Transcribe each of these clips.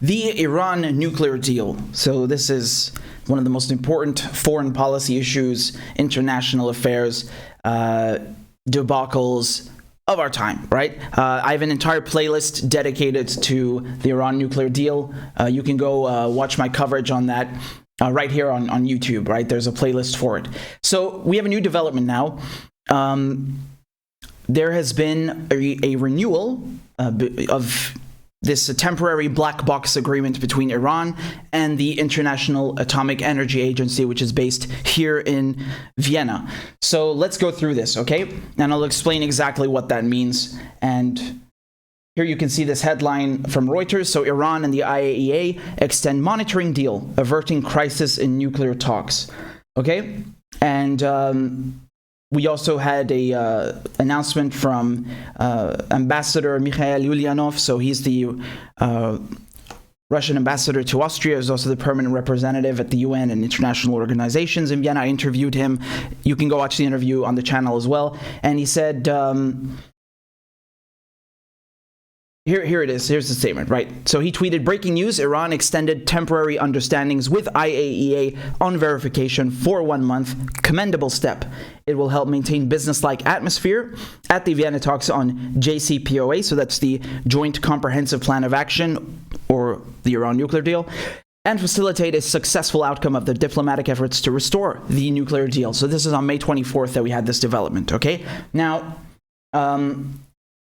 The Iran nuclear deal. So this is one of the most important foreign policy issues, international affairs, debacles of our time, right? I have an entire playlist dedicated to the Iran nuclear deal. You can go watch my coverage on that right here on YouTube, right? There's a playlist for it. So we have a new development now. There has been a renewal of this temporary black box agreement between Iran and the International Atomic Energy Agency, which is based here in Vienna. So let's go through this, okay? And I'll explain exactly what that means. And here you can see this headline from Reuters. So Iran and the IAEA extend monitoring deal, averting crisis in nuclear talks. Okay? And we also had a announcement from Ambassador Mikhail Ulyanov. So he's the Russian ambassador to Austria. He's also the permanent representative at the UN and international organizations in Vienna. I interviewed him. You can go watch the interview on the channel as well. And he said, Here it is. Here's the statement, right? So he tweeted, breaking news, Iran extended temporary understandings with IAEA on verification for 1 month. Commendable step. It will help maintain business-like atmosphere at the Vienna talks on JCPOA. So that's the Joint Comprehensive Plan of Action, or the Iran nuclear deal, and facilitate a successful outcome of the diplomatic efforts to restore the nuclear deal. So this is on May 24th that we had this development, okay? Now,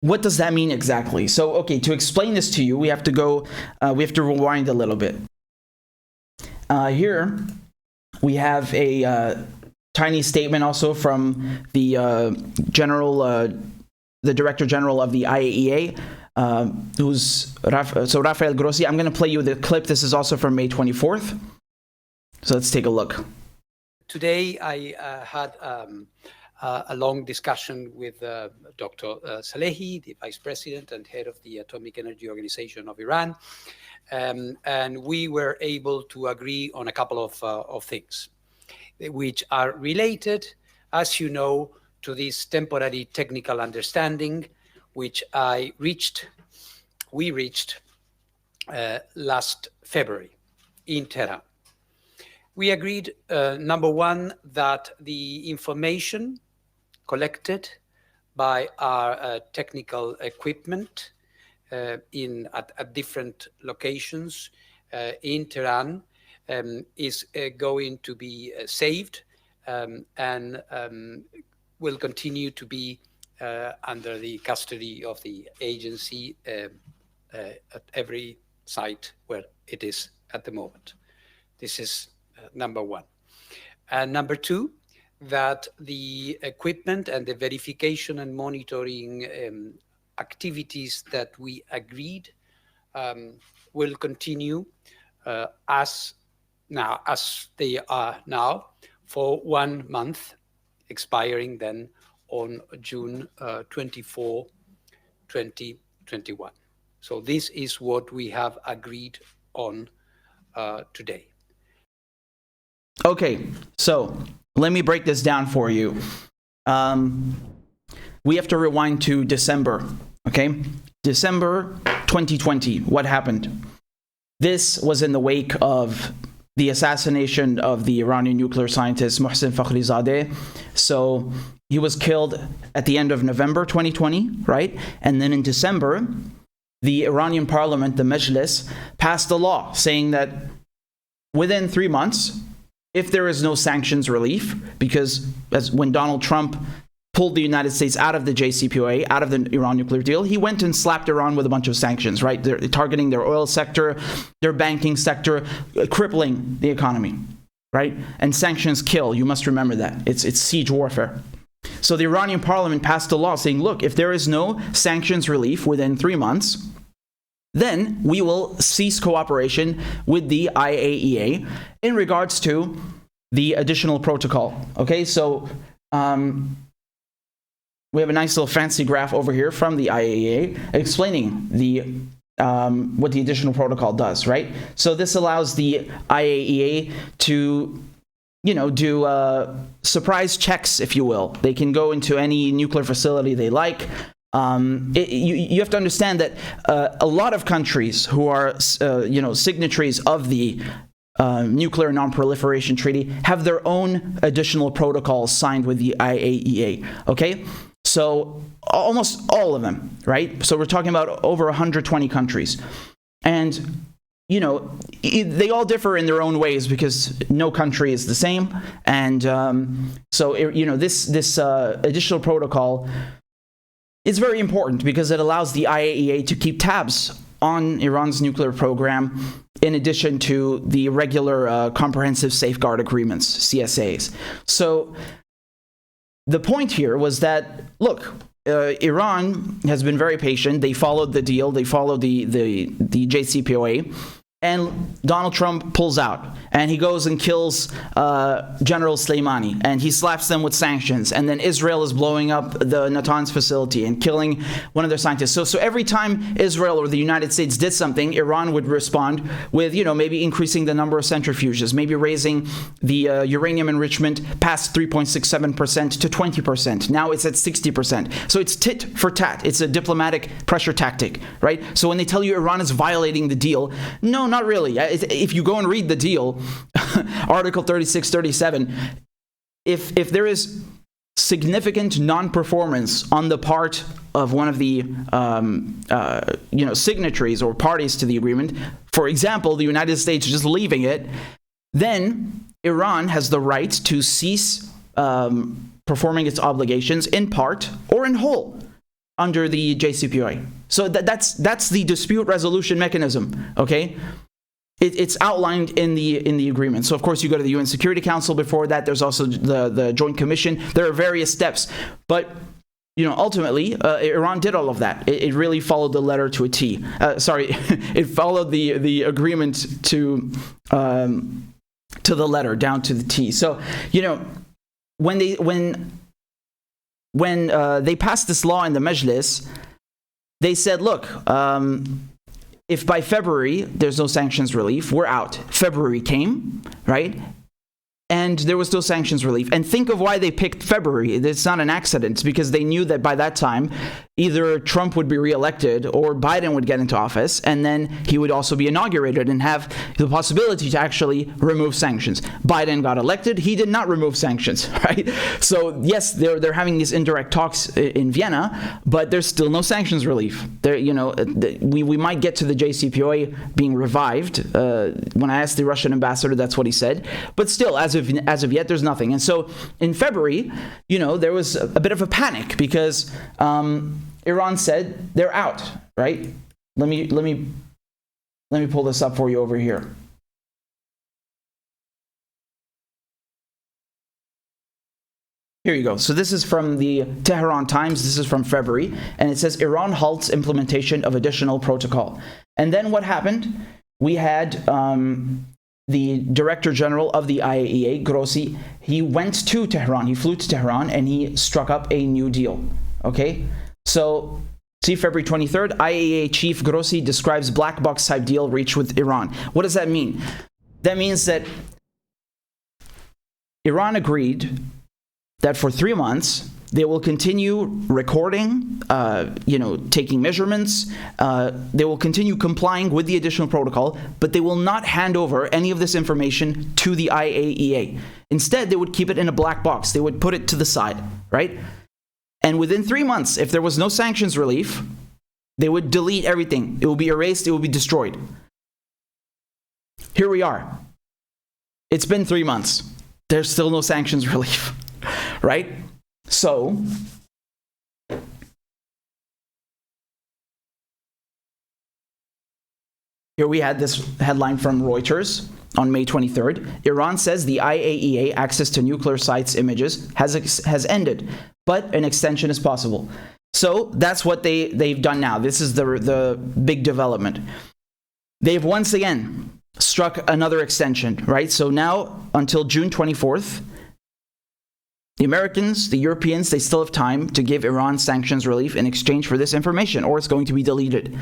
what does that mean exactly? So, okay, to explain this to you, we have to rewind a little bit. Here, we have a tiny statement also from the the Director General of the IAEA, who's Rafael Grossi. I'm going to play you the clip. This is also from May 24th. So let's take a look. Today, I had a long discussion with Dr. Salehi, the Vice President and head of the Atomic Energy Organization of Iran, and we were able to agree on a couple of things, which are related, as you know, to this temporary technical understanding, which we reached last February in Tehran. We agreed, number one, that the information collected by our technical equipment at different locations in Tehran is going to be saved and will continue to be under the custody of the agency at every site where it is at the moment. This is number one. And number two, that the equipment and the verification and monitoring activities that we agreed will continue as they are now for 1 month, expiring then on June 24, 2021. So this is what we have agreed on today. Okay, so let me break this down for you. We have to rewind to December, okay? December 2020, what happened? This was in the wake of the assassination of the Iranian nuclear scientist Mohsen Fakhrizadeh. So he was killed at the end of November 2020, right? And then in December, the Iranian parliament, the Majlis, passed a law saying that within 3 months, if there is no sanctions relief, because as when Donald Trump pulled the United States out of the JCPOA, out of the Iran nuclear deal, he went and slapped Iran with a bunch of sanctions, right? They're targeting their oil sector, their banking sector, crippling the economy, right? And sanctions kill. You must remember that. It's siege warfare. So the Iranian parliament passed a law saying, look, if there is no sanctions relief within 3 months, then we will cease cooperation with the IAEA in regards to the additional protocol. Okay, so we have a nice little fancy graph over here from the IAEA explaining the what the additional protocol does, right? So this allows the IAEA to, do surprise checks, if you will. They can go into any nuclear facility they like, You have to understand that a lot of countries who are, signatories of the Nuclear Non-Proliferation Treaty have their own additional protocols signed with the IAEA. Okay, so almost all of them, right? So we're talking about over 120 countries, and they all differ in their own ways because no country is the same, and this additional protocol is very important because it allows the IAEA to keep tabs on Iran's nuclear program in addition to the regular comprehensive safeguard agreements, CSAs. So the point here was that, look, Iran has been very patient. They followed the deal. They followed the JCPOA. And Donald Trump pulls out, and he goes and kills General Soleimani, and he slaps them with sanctions. And then Israel is blowing up the Natanz facility and killing one of their scientists. So every time Israel or the United States did something, Iran would respond with, maybe increasing the number of centrifuges, maybe raising the uranium enrichment past 3.67% to 20%. Now it's at 60%. So it's tit for tat. It's a diplomatic pressure tactic, right? So when they tell you Iran is violating the deal, no, not really. If you go and read the deal, Article 36, 37, if there is significant non-performance on the part of one of the signatories or parties to the agreement, for example, the United States just leaving it, then Iran has the right to cease performing its obligations in part or in whole under the JCPOA. So that's the dispute resolution mechanism, okay? It's outlined in the agreement. So of course you go to the UN Security Council. Before that, there's also the Joint Commission. There are various steps, but ultimately Iran did all of that. It really followed the letter to a T. It followed the agreement to the letter down to the T. So when they passed this law in the Majlis, they said, look, if by February there's no sanctions relief, we're out. February came, right? And there was no sanctions relief. And think of why they picked February. It's not an accident. It's because they knew that by that time, either Trump would be reelected or Biden would get into office, and then he would also be inaugurated and have the possibility to actually remove sanctions. Biden got elected. He did not remove sanctions, right? So yes, they're having these indirect talks in Vienna, but there's still no sanctions relief. We might get to the JCPOA being revived. When I asked the Russian ambassador, that's what he said. But still, as of yet, there's nothing. And so in February, there was a bit of a panic because Iran said they're out, right? Let me pull this up for you over here. Here you go. So this is from the Tehran Times. This is from February, and it says Iran halts implementation of additional protocol. And then what happened? We had the Director General of the IAEA, Grossi. He went to Tehran. He flew to Tehran, and he struck up a new deal. Okay. So, see February 23rd, IAEA Chief Grossi describes black box type deal reached with Iran. What does that mean? That means that Iran agreed that for 3 months, they will continue recording, taking measurements. They will continue complying with the additional protocol, but they will not hand over any of this information to the IAEA. Instead, they would keep it in a black box. They would put it to the side, right? And within 3 months, if there was no sanctions relief, they would delete everything. It will be erased. It will be destroyed. Here we are. It's been 3 months. There's still no sanctions relief, right? So, here we had this headline from Reuters on May 23rd. Iran says the IAEA access to nuclear sites images has ended, but an extension is possible. So that's what they've done now. This is the big development. They've once again struck another extension, right? So now until June 24th, the Americans, the Europeans, they still have time to give Iran sanctions relief in exchange for this information, or it's going to be deleted.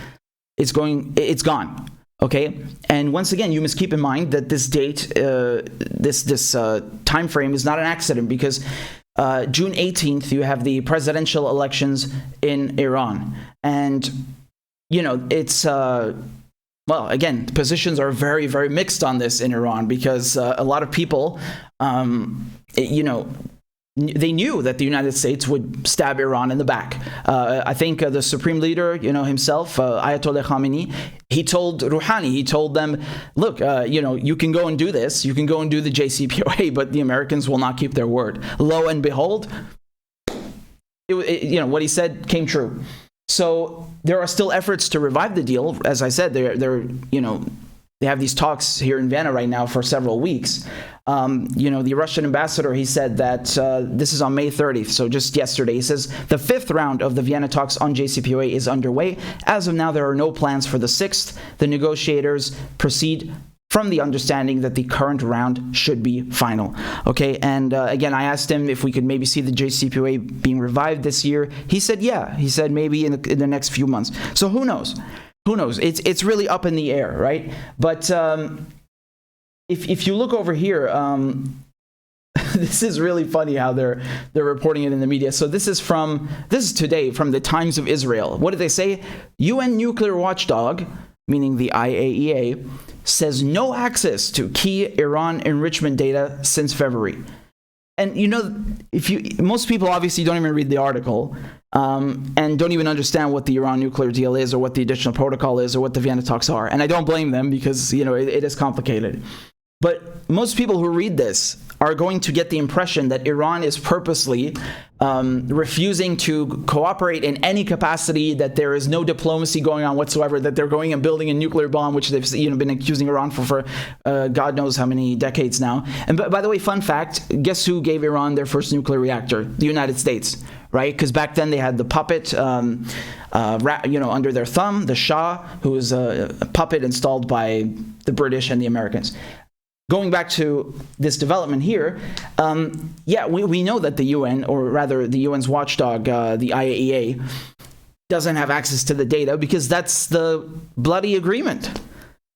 It's gone. Okay, and once again, you must keep in mind that this date, this time frame is not an accident, because June 18th, you have the presidential elections in Iran. And, it's, well, again, positions are very, very mixed on this in Iran because a lot of people, they knew that the United States would stab Iran in the back. I think the supreme leader, himself, Ayatollah Khamenei, he told Rouhani, he told them, look, you can go and do this. You can go and do the JCPOA, but the Americans will not keep their word. Lo and behold, what he said came true. So there are still efforts to revive the deal. As I said, they have these talks here in Vienna right now for several weeks. The Russian ambassador, he said that this is on May 30th, so just yesterday. He says the 5th round of the Vienna talks on JCPOA is underway. As of now, there are no plans for the 6th. The negotiators proceed from the understanding that the current round should be final. Okay, and again, I asked him if we could maybe see the JCPOA being revived this year. He said, yeah. He said maybe in the next few months. So who knows? Who knows? It's really up in the air, right? But if you look over here, this is really funny how they're reporting it in the media. So this is today from the Times of Israel. What did they say? UN nuclear watchdog, meaning the IAEA, says no access to key Iran enrichment data since February. And most people obviously don't even read the article and don't even understand what the Iran nuclear deal is or what the additional protocol is or what the Vienna talks are. And I don't blame them because, it is complicated. But most people who read this are going to get the impression that Iran is purposely refusing to cooperate in any capacity, that there is no diplomacy going on whatsoever, that they're going and building a nuclear bomb, which they've been accusing Iran for God knows how many decades now. And by the way, fun fact, guess who gave Iran their first nuclear reactor? The United States, right? Because back then they had the puppet under their thumb, the Shah, who was a puppet installed by the British and the Americans. Going back to this development here, we know that the UN, or rather the UN's watchdog, the IAEA, doesn't have access to the data because that's the bloody agreement.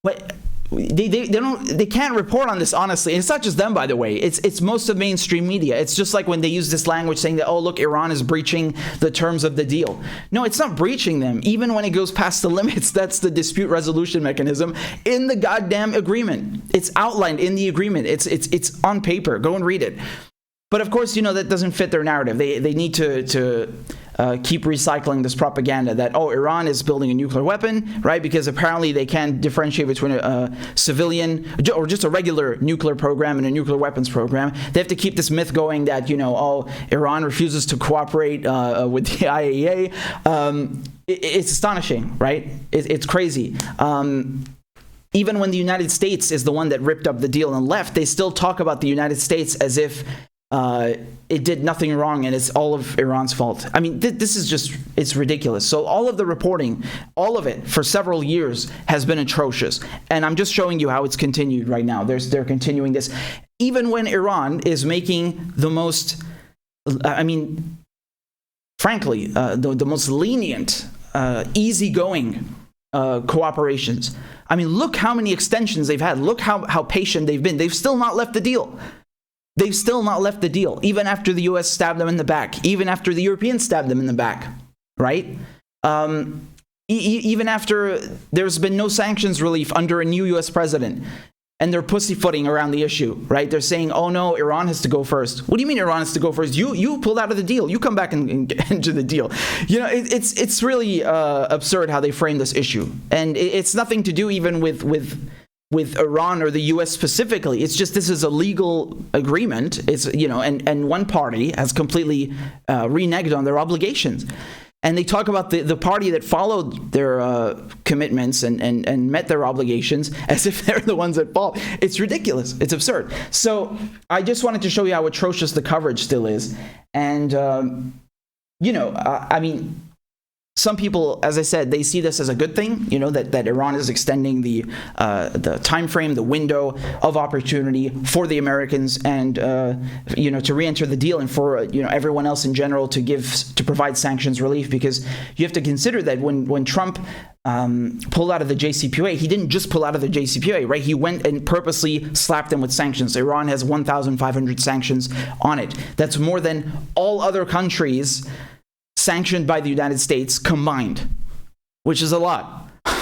But they can't report on this honestly. And it's not just them, by the way. It's most of mainstream media. It's just like when they use this language saying that, oh, look, Iran is breaching the terms of the deal. No, it's not breaching them. Even when it goes past the limits, that's the dispute resolution mechanism in the goddamn agreement. It's outlined in the agreement. It's on paper. Go and read it. But of course, that doesn't fit their narrative. They need to keep recycling this propaganda that, oh, Iran is building a nuclear weapon, right? Because apparently they can't differentiate between a civilian or just a regular nuclear program and a nuclear weapons program. They have to keep this myth going that, Iran refuses to cooperate with the IAEA. It's astonishing, right? It's crazy. Even when the United States is the one that ripped up the deal and left, they still talk about the United States as if it did nothing wrong and it's all of Iran's fault. I mean, this is just, it's ridiculous. So all of the reporting, all of it for several years has been atrocious. And I'm just showing you how it's continued right now. They're continuing this. Even when Iran is making the most, frankly, the most lenient, easygoing cooperations. I mean, look how many extensions they've had. Look how patient they've been. They've still not left the deal. They've still not left the deal, even after the U.S. stabbed them in the back, even after the Europeans stabbed them in the back, right? Even after there's been no sanctions relief under a new U.S. president, and they're pussyfooting around the issue, right? They're saying, oh no, Iran has to go first. What do you mean Iran has to go first? You pulled out of the deal. You come back and get into the deal. It's really absurd how they frame this issue. And it's nothing to do even with Iran or the U.S. specifically. It's just this is a legal agreement. It's, and one party has completely reneged on their obligations. And they talk about the party that followed their commitments and met their obligations as if they're the ones at fault. It's ridiculous. It's absurd. So I just wanted to show you how atrocious the coverage still is. And, some people, as I said, they see this as a good thing, that Iran is extending the time frame, the window of opportunity for the Americans and, to re-enter the deal, and for, everyone else in general to provide sanctions relief, because you have to consider that when Trump pulled out of the JCPOA, he didn't just pull out of the JCPOA, right? He went and purposely slapped them with sanctions. Iran has 1,500 sanctions on it. That's more than all other countries sanctioned by the United States combined, which is a lot.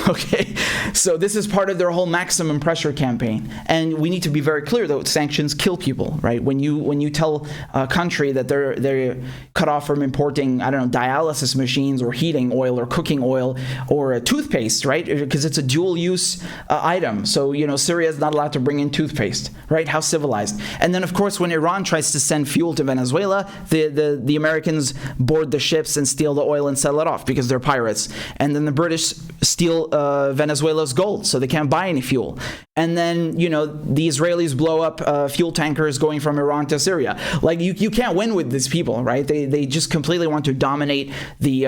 Okay, so this is part of their whole maximum pressure campaign, and we need to be very clear that sanctions kill people, right? When you tell a country that they're cut off from importing, I don't know, dialysis machines or heating oil or cooking oil or toothpaste, right? Because it's a dual-use item. So Syria is not allowed to bring in toothpaste, right? How civilized. And then of course, when Iran tries to send fuel to Venezuela, the Americans board the ships and steal the oil and sell it off because they're pirates. And then the British steal Venezuela's gold, so they can't buy any fuel. And then, the Israelis blow up fuel tankers going from Iran to Syria. Like, you can't win with these people, right? They just completely want to dominate the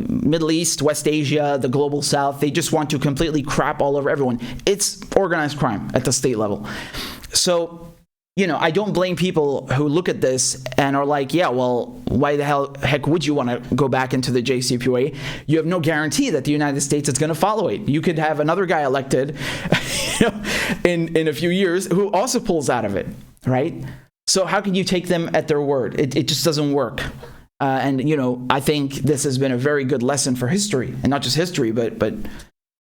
Middle East, West Asia, the global South. They just want to completely crap all over everyone. It's organized crime at the state level. So, I don't blame people who look at this and are like, yeah, well, why the heck would you want to go back into the JCPOA? You have no guarantee that the United States is going to follow it. You could have another guy elected in a few years who also pulls out of it, right? So how can you take them at their word? It just doesn't work. And I think this has been a very good lesson for history, and not just history, but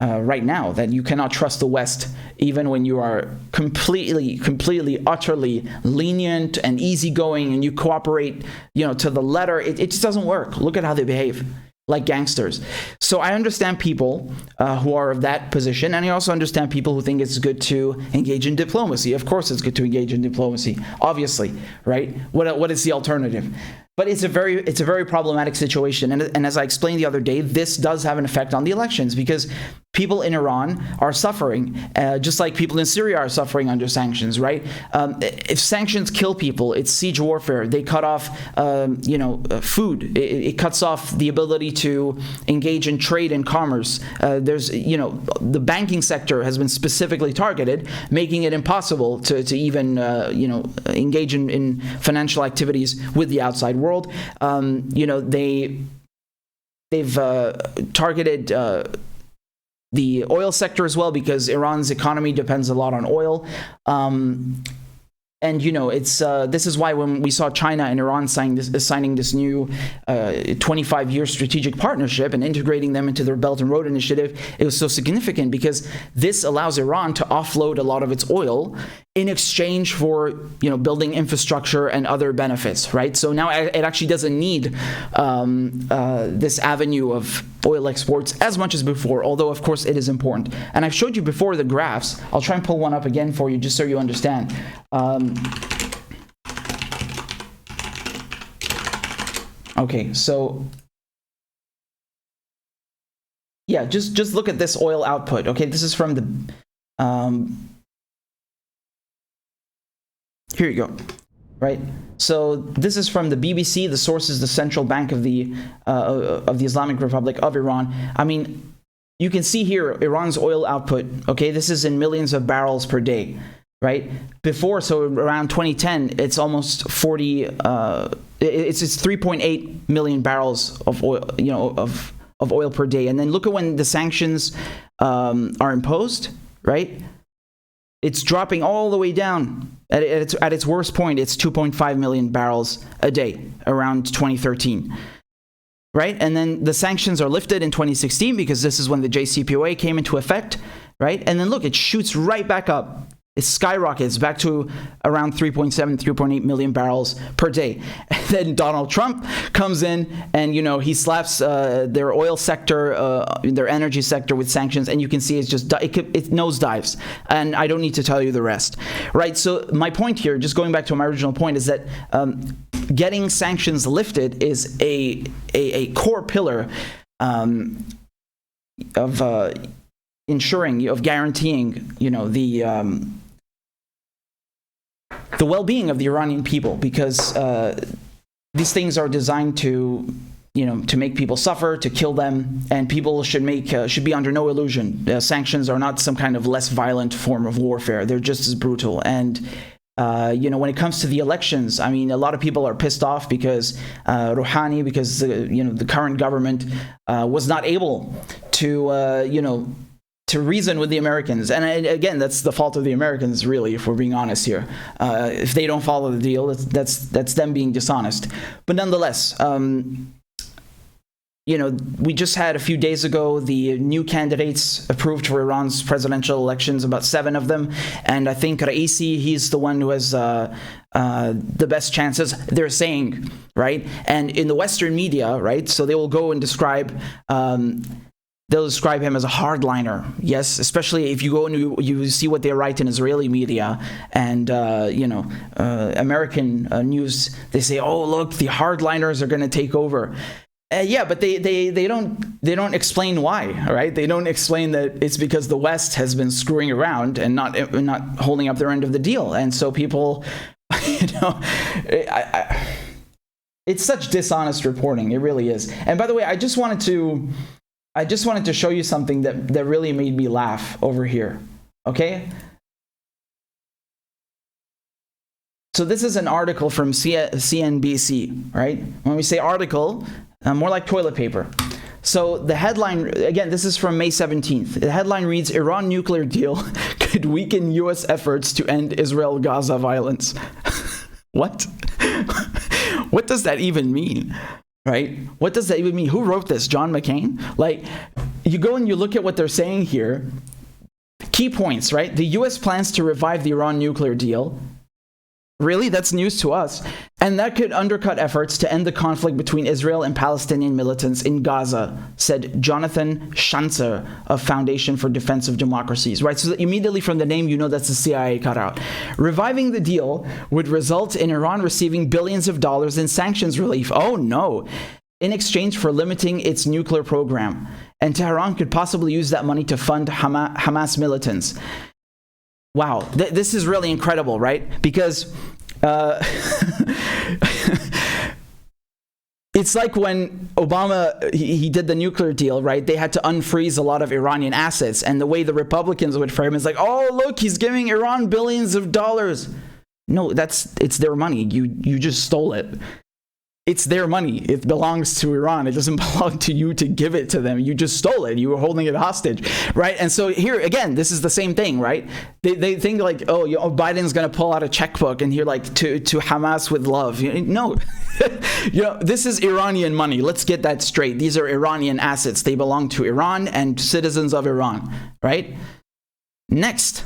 right now, that you cannot trust the West, even when you are completely, utterly lenient and easygoing, and you cooperate, to the letter. It just doesn't work. Look at how they behave, like gangsters. So I understand people who are of that position, and I also understand people who think it's good to engage in diplomacy. Of course, it's good to engage in diplomacy, obviously, right? What is the alternative? But it's a very problematic situation, and as I explained the other day, this does have an effect on the elections, because people in Iran are suffering, just like people in Syria are suffering under sanctions, right? If sanctions kill people, it's siege warfare. They cut off, food. It cuts off the ability to engage in trade and commerce. There's, the banking sector has been specifically targeted, making it impossible to even, engage in financial activities with the outside world. They've targeted the oil sector as well, because Iran's economy depends a lot on oil. And it's this is why when we saw China and Iran signing this new 25-year strategic partnership and integrating them into their Belt and Road Initiative, it was so significant, because this allows Iran to offload a lot of its oil in exchange for building infrastructure and other benefits, right? So now it actually doesn't need this avenue of oil exports as much as before, although of course it is important. And I've showed you before the graphs. I'll try and pull one up again for you just so you understand. Okay, so yeah, just look at this oil output. Okay, this is from the here you go, right? So this is from the BBC. The source is the Central Bank of the Islamic Republic of Iran. I mean, you can see here Iran's oil output. Okay, this is in millions of barrels per day, right? Before, so around 2010, it's almost 40. It's 3.8 million barrels of oil, of oil per day. And then look at when the sanctions are imposed, right? It's dropping all the way down. At its worst point, it's 2.5 million barrels a day around 2013, right? And then the sanctions are lifted in 2016, because this is when the JCPOA came into effect, right? And then look, it shoots right back up. It skyrockets back to around 3.7, 3.8 million barrels per day. And then Donald Trump comes in and, he slaps their oil sector, their energy sector with sanctions, and you can see it nosedives. And I don't need to tell you the rest, right? So my point here, just going back to my original point, is that getting sanctions lifted is a core pillar of ensuring, of guaranteeing, the well-being of the Iranian people, because these things are designed to to make people suffer, to kill them, and people should be under no illusion. Sanctions are not some kind of less violent form of warfare. They're just as brutal. And when it comes to the elections, I mean, a lot of people are pissed off because Rouhani, because the current government was not able to reason with the Americans. And again, that's the fault of the Americans, really, if we're being honest here. If they don't follow the deal, that's them being dishonest. But nonetheless, we just had a few days ago the new candidates approved for Iran's presidential elections, about 7 of them. And I think Raisi, he's the one who has the best chances, they're saying, right? And in the Western media, right, so they will go and describe they'll describe him as a hardliner. Yes, especially if you go and you see what they write in Israeli media and American news. They say, "Oh, look, the hardliners are going to take over." Yeah, but they don't explain why, right? They don't explain that it's because the West has been screwing around and not holding up their end of the deal, and so people, it's such dishonest reporting. It really is. And by the way, I just wanted to show you something that really made me laugh over here, okay? So this is an article from CNBC, right? When we say article, more like toilet paper. So the headline, again, this is from May 17th. The headline reads, Iran nuclear deal could weaken U.S. efforts to end Israel-Gaza violence. What? What does that even mean? Right? What does that even mean? Who wrote this? John McCain? Like, you go and you look at what they're saying here. Key points, right? The U.S. plans to revive the Iran nuclear deal. Really? That's news to us. And that could undercut efforts to end the conflict between Israel and Palestinian militants in Gaza, said Jonathan Schanzer of Foundation for Defense of Democracies. Right? So immediately from the name, you know that's the CIA cutout. Reviving the deal would result in Iran receiving billions of dollars in sanctions relief. Oh, no. In exchange for limiting its nuclear program. And Tehran could possibly use that money to fund Hamas militants. Wow, this is really incredible, right? Because it's like when Obama, he did the nuclear deal, right? They had to unfreeze a lot of Iranian assets. And the way the Republicans would frame it is like, oh, look, he's giving Iran billions of dollars. No, it's their money. You just stole it. It's their money. It belongs to Iran. It doesn't belong to you to give it to them. You just stole it. You were holding it hostage, right? And so here, again, this is the same thing, right? They think like, oh, Biden's going to pull out a checkbook and here like to Hamas with love. No, this is Iranian money. Let's get that straight. These are Iranian assets. They belong to Iran and citizens of Iran, right? Next.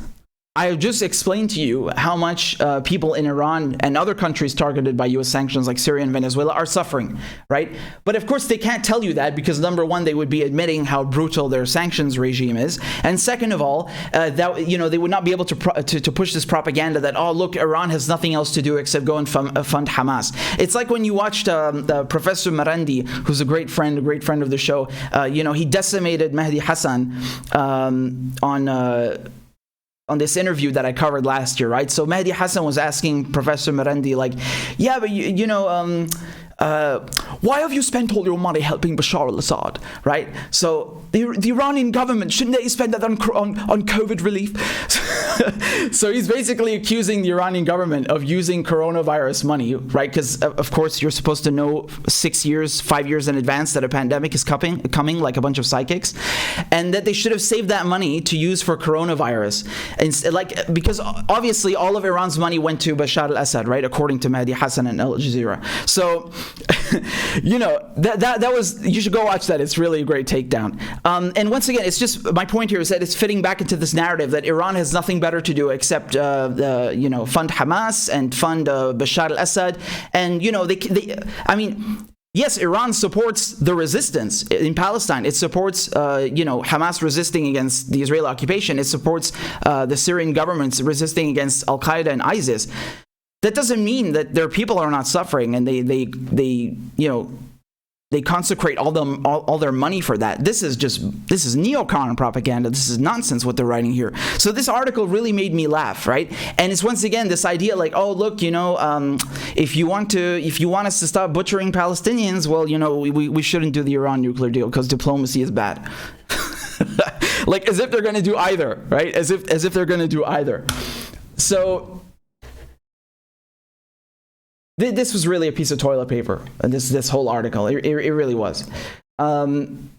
I just explained to you how much people in Iran and other countries targeted by U.S. sanctions like Syria and Venezuela are suffering, right? But of course, they can't tell you that because, number one, they would be admitting how brutal their sanctions regime is. And second of all, they would not be able to push this propaganda that, oh, look, Iran has nothing else to do except go and fund Hamas. It's like when you watched Professor Marandi, who's a great friend of the show, he decimated Mehdi Hassan on this interview that I covered last year, right? So Mehdi Hassan was asking Professor Marandi, like, yeah, but why have you spent all your money helping Bashar al-Assad, right? So the Iranian government, shouldn't they spend that on COVID relief? So he's basically accusing the Iranian government of using coronavirus money, right? Because of course you're supposed to know 5 years in advance that a pandemic is coming like a bunch of psychics, and that they should have saved that money to use for coronavirus. And because obviously all of Iran's money went to Bashar al-Assad, right? According to Mehdi Hassan and Al Jazeera. So that was, you should go watch that. It's really a great takedown. And once again, it's just, my point here is that it's fitting back into this narrative that Iran has nothing better to do except fund Hamas and fund Bashar al-Assad. And yes, Iran supports the resistance in Palestine. It supports, Hamas resisting against the Israeli occupation. It supports the Syrian governments resisting against Al-Qaeda and ISIS. That doesn't mean that their people are not suffering and they they consecrate all their money for that. This is neocon propaganda. This is nonsense what they're writing here. So this article really made me laugh, right? And it's once again this idea like, oh look, if you want us to stop butchering Palestinians, well, we shouldn't do the Iran nuclear deal because diplomacy is bad. Like as if they're going to do either, right? As if they're going to do either. So this was really a piece of toilet paper, this whole article. It really was. And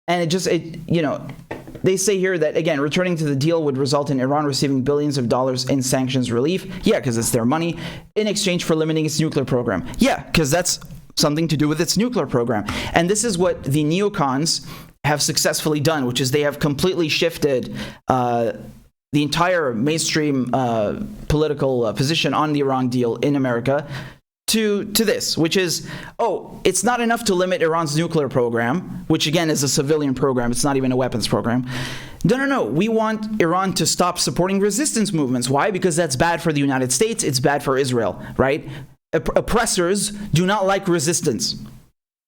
they say here that, again, returning to the deal would result in Iran receiving billions of dollars in sanctions relief. Yeah, because it's their money, in exchange for limiting its nuclear program. Yeah, because that's something to do with its nuclear program. And this is what the neocons have successfully done, which is they have completely shifted the entire mainstream political position on the Iran deal in America to this, which is, it's not enough to limit Iran's nuclear program, which again is a civilian program. It's not even a weapons program. No. We want Iran to stop supporting resistance movements. Why? Because that's bad for the United States. It's bad for Israel, right? Oppressors do not like resistance.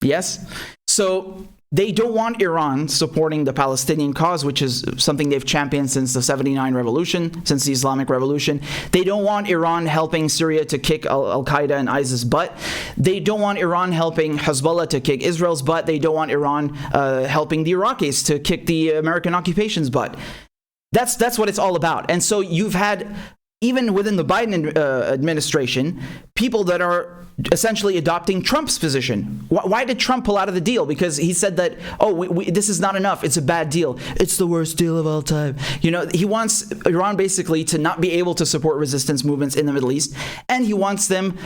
Yes? So they don't want Iran supporting the Palestinian cause, which is something they've championed since the 79 revolution, since the Islamic Revolution. They don't want Iran helping Syria to kick Al-Qaeda and ISIS butt. They don't want Iran helping Hezbollah to kick Israel's butt. They don't want Iran helping the Iraqis to kick the American occupation's butt. That's what it's all about. And so you've had, even within the Biden administration, people that are essentially adopting Trump's position. Why did Trump pull out of the deal? Because he said that, this is not enough. It's a bad deal. It's the worst deal of all time. He wants Iran basically to not be able to support resistance movements in the Middle East. And he wants them,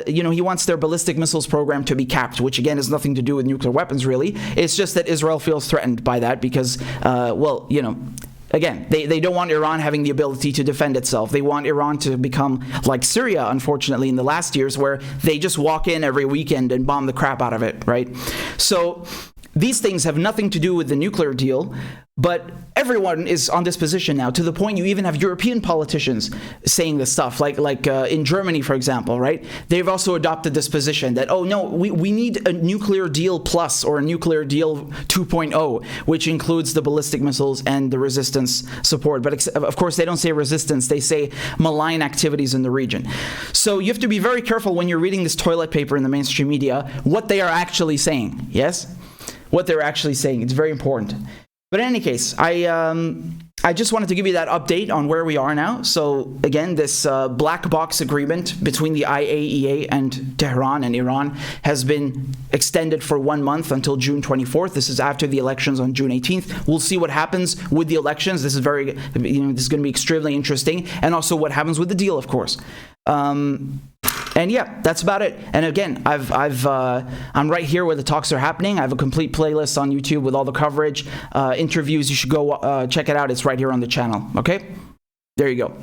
he wants their ballistic missiles program to be capped, which again has nothing to do with nuclear weapons, really. It's just that Israel feels threatened by that because, again, they don't want Iran having the ability to defend itself. They want Iran to become like Syria, unfortunately, in the last years, where they just walk in every weekend and bomb the crap out of it, right? So these things have nothing to do with the nuclear deal, but everyone is on this position now, to the point you even have European politicians saying this stuff, like in Germany, for example, right? They've also adopted this position that, we need a nuclear deal plus, or a nuclear deal 2.0, which includes the ballistic missiles and the resistance support. But of course, they don't say resistance, they say malign activities in the region. So you have to be very careful when you're reading this toilet paper in the mainstream media, what they are actually saying, yes? What they're actually saying. It's very important. But in any case, I just wanted to give you that update on where we are now. So again, this black box agreement between the IAEA and Tehran and Iran has been extended for 1 month until June 24th. This is after the elections on June 18th. We'll see what happens with the elections. This is this is going to be extremely interesting, and also what happens with the deal, of course. And yeah, that's about it. And again, I'm right here where the talks are happening. I have a complete playlist on YouTube with all the coverage, interviews. You should go check it out. It's right here on the channel. Okay? There you go.